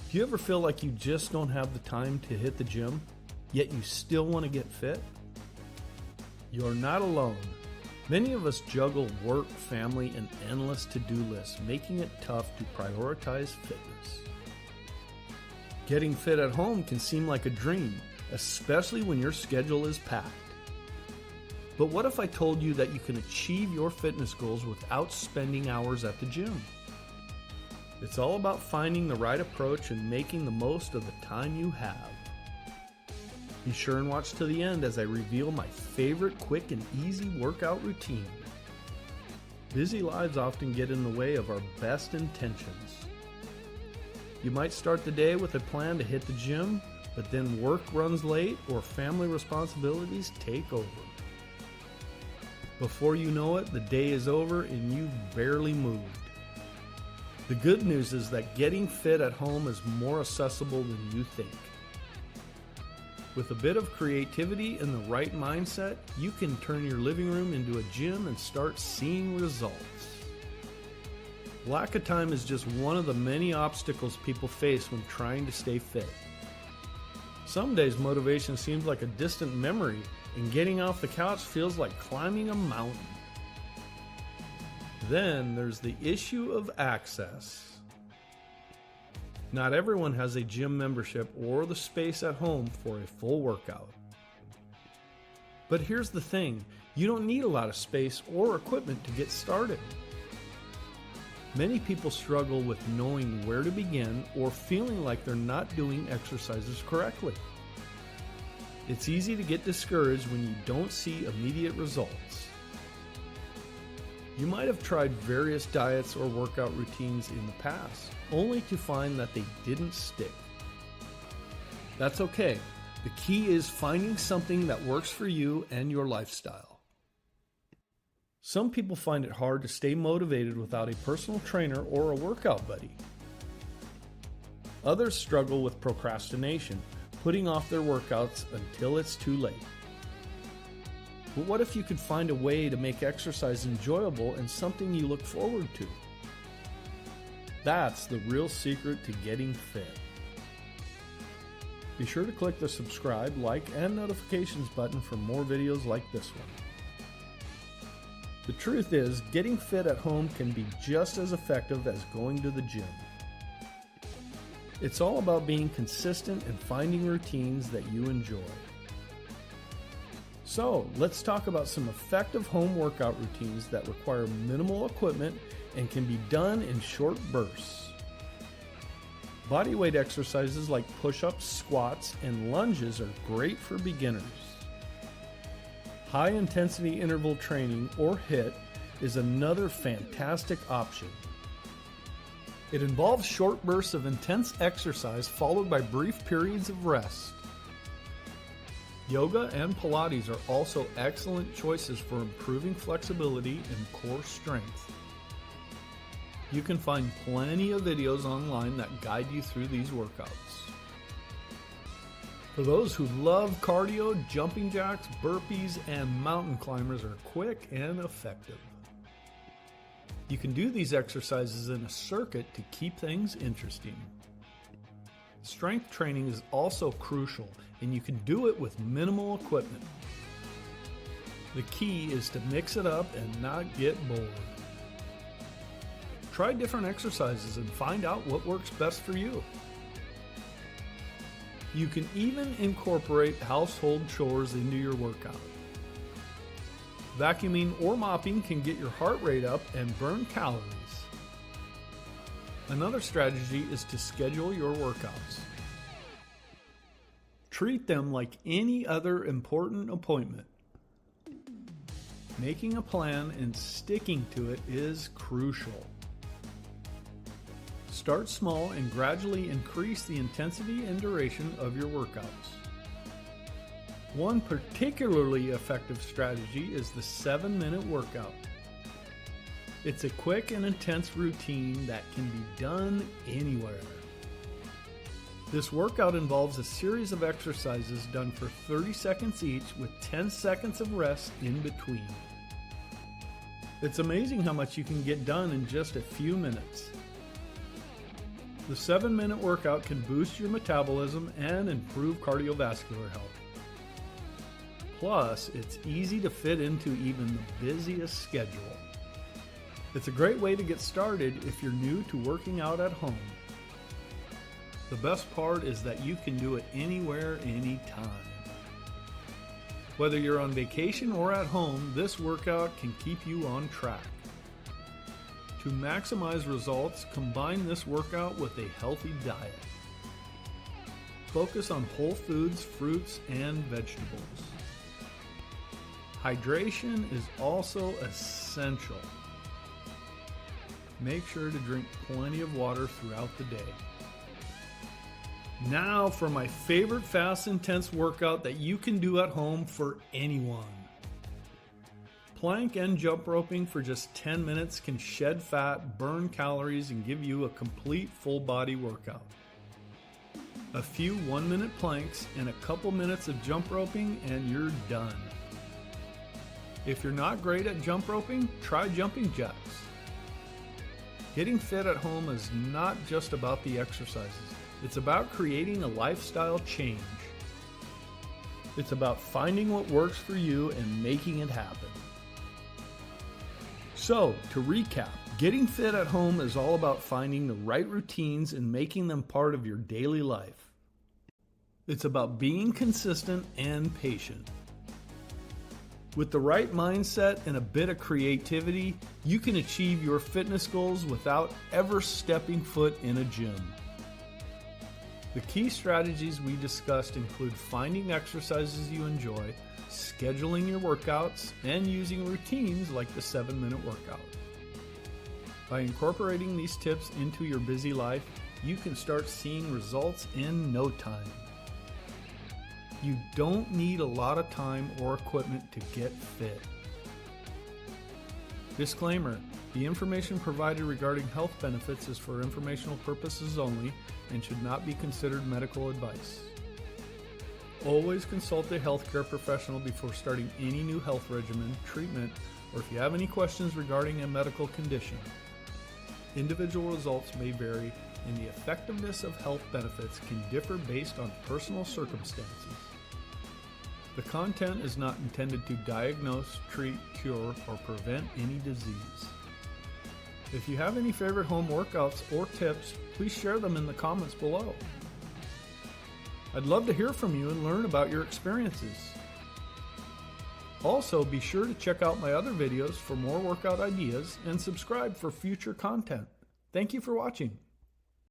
Do you ever feel like you just don't have the time to hit the gym, yet you still want to get fit? You're not alone. Many of us juggle work, family, and endless to-do lists, making it tough to prioritize fitness. Getting fit at home can seem like a dream, especially when your schedule is packed. But what if I told you that you can achieve your fitness goals without spending hours at the gym? It's all about finding the right approach and making the most of the time you have. Be sure and watch to the end as I reveal my favorite quick and easy workout routine. Busy lives often get in the way of our best intentions. You might start the day with a plan to hit the gym, but then work runs late or family responsibilities take over. Before you know it, the day is over and you've barely moved. The good news is that getting fit at home is more accessible than you think. With a bit of creativity and the right mindset, you can turn your living room into a gym and start seeing results. Lack of time is just one of the many obstacles people face when trying to stay fit. Some days motivation seems like a distant memory, and getting off the couch feels like climbing a mountain. Then there's the issue of access. Not everyone has a gym membership or the space at home for a full workout. But here's the thing, you don't need a lot of space or equipment to get started. Many people struggle with knowing where to begin or feeling like they're not doing exercises correctly. It's easy to get discouraged when you don't see immediate results. You might have tried various diets or workout routines in the past, only to find that they didn't stick. That's okay. The key is finding something that works for you and your lifestyle. Some people find it hard to stay motivated without a personal trainer or a workout buddy. Others struggle with procrastination, putting off their workouts until it's too late. But what if you could find a way to make exercise enjoyable and something you look forward to? That's the real secret to getting fit. Be sure to click the subscribe, like, and notifications button for more videos like this one. The truth is, getting fit at home can be just as effective as going to the gym. It's all about being consistent and finding routines that you enjoy. So, let's talk about some effective home workout routines that require minimal equipment and can be done in short bursts. Bodyweight exercises like push-ups, squats, and lunges are great for beginners. High-intensity interval training, or HIIT, is another fantastic option. It involves short bursts of intense exercise followed by brief periods of rest. Yoga and Pilates are also excellent choices for improving flexibility and core strength. You can find plenty of videos online that guide you through these workouts. For those who love cardio, jumping jacks, burpees, and mountain climbers are quick and effective. You can do these exercises in a circuit to keep things interesting. Strength training is also crucial, and you can do it with minimal equipment. The key is to mix it up and not get bored. Try different exercises and find out what works best for you. You can even incorporate household chores into your workout. Vacuuming or mopping can get your heart rate up and burn calories. Another strategy is to schedule your workouts. Treat them like any other important appointment. Making a plan and sticking to it is crucial. Start small and gradually increase the intensity and duration of your workouts. One particularly effective strategy is the 7-minute workout. It's a quick and intense routine that can be done anywhere. This workout involves a series of exercises done for 30 seconds each with 10 seconds of rest in between. It's amazing how much you can get done in just a few minutes. The 7-minute workout can boost your metabolism and improve cardiovascular health. Plus, it's easy to fit into even the busiest schedule. It's a great way to get started if you're new to working out at home. The best part is that you can do it anywhere, anytime. Whether you're on vacation or at home, this workout can keep you on track. To maximize results, combine this workout with a healthy diet. Focus on whole foods, fruits, and vegetables. Hydration is also essential. Make sure to drink plenty of water throughout the day. Now for my favorite fast, intense workout that you can do at home for anyone. Plank and jump roping for just 10 minutes can shed fat, burn calories, and give you a complete full body workout. A few 1-minute planks and a couple minutes of jump roping and you're done. If you're not great at jump roping, try jumping jacks. Getting fit at home is not just about the exercises. It's about creating a lifestyle change. It's about finding what works for you and making it happen. So, to recap, getting fit at home is all about finding the right routines and making them part of your daily life. It's about being consistent and patient. With the right mindset and a bit of creativity, you can achieve your fitness goals without ever stepping foot in a gym. The key strategies we discussed include finding exercises you enjoy, scheduling your workouts, and using routines like the 7-minute workout. By incorporating these tips into your busy life, you can start seeing results in no time. You don't need a lot of time or equipment to get fit. Disclaimer: the information provided regarding health benefits is for informational purposes only and should not be considered medical advice. Always consult a healthcare professional before starting any new health regimen, treatment, or if you have any questions regarding a medical condition. Individual results may vary, and the effectiveness of health benefits can differ based on personal circumstances. The content is not intended to diagnose, treat, cure, or prevent any disease. If you have any favorite home workouts or tips, please share them in the comments below. I'd love to hear from you and learn about your experiences. Also, be sure to check out my other videos for more workout ideas and subscribe for future content. Thank you for watching.